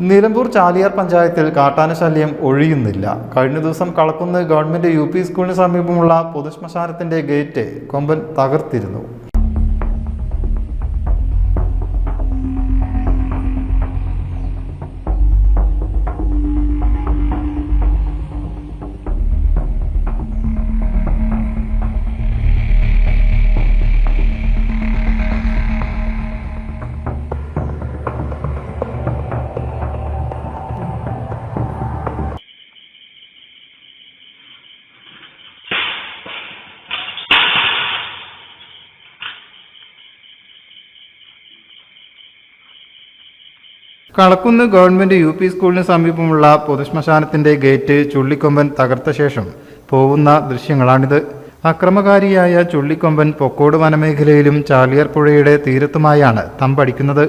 നിലമ്പൂർ ചാലിയാർ പഞ്ചായത്തിൽ കാട്ടാന ശല്യം ഒഴിയുന്നില്ല. കഴിഞ്ഞ ദിവസം കളക്കുന്ന് ഗവൺമെന്റ് UP സ്കൂളിന് സമീപമുള്ള പൊതുശ്മശാനത്തിന്റെ ഗേറ്റ് കൊമ്പൻ തകർത്തിരുന്നു. കളക്കുന്ന് ഗവൺമെന്റ് UP സ്കൂളിന് സമീപമുള്ള പൊതുശ്മശാനത്തിന്റെ ഗേറ്റ് ചുള്ളിക്കൊമ്പൻ തകർത്ത ശേഷം പോകുന്ന ദൃശ്യങ്ങളാണിത്. അക്രമകാരിയായ ചുള്ളിക്കൊമ്പൻ പൊക്കോട് വനമേഖലയിലും ചാലിയാർ പുഴയുടെ തീരത്തുമായാണ് തമ്പടിക്കുന്നത്.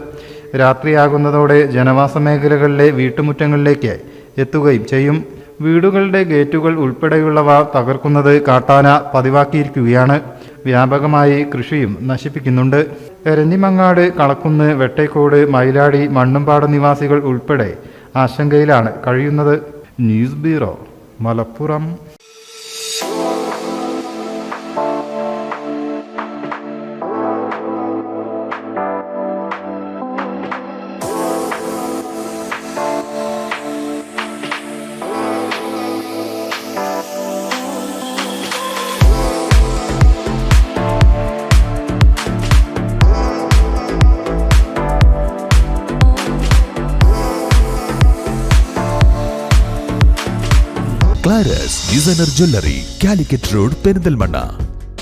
രാത്രിയാകുന്നതോടെ ജനവാസ മേഖലകളിലെ വീട്ടുമുറ്റങ്ങളിലേക്ക് എത്തുകയും ചെയ്യും. വീടുകളുടെ ഗേറ്റുകൾ ഉൾപ്പെടെയുള്ളവ തകർക്കുന്നത് കാട്ടാന പതിവാക്കിയിരിക്കുകയാണ്. വ്യാപകമായി കൃഷിയും നശിപ്പിക്കുന്നുണ്ട്. എരഞ്ഞിമങ്ങാട്, കളക്കുന്ന്, വെട്ടേക്കോട്, മയിലാടി, മണ്ണുംപാട നിവാസികൾ ഉൾപ്പെടെ ആശങ്കയിലാണ് കഴിയുന്നത്. News bureau, Malappuram. ക്ലാരസ് designer jewellery, Calicut road, Perinthalmanna.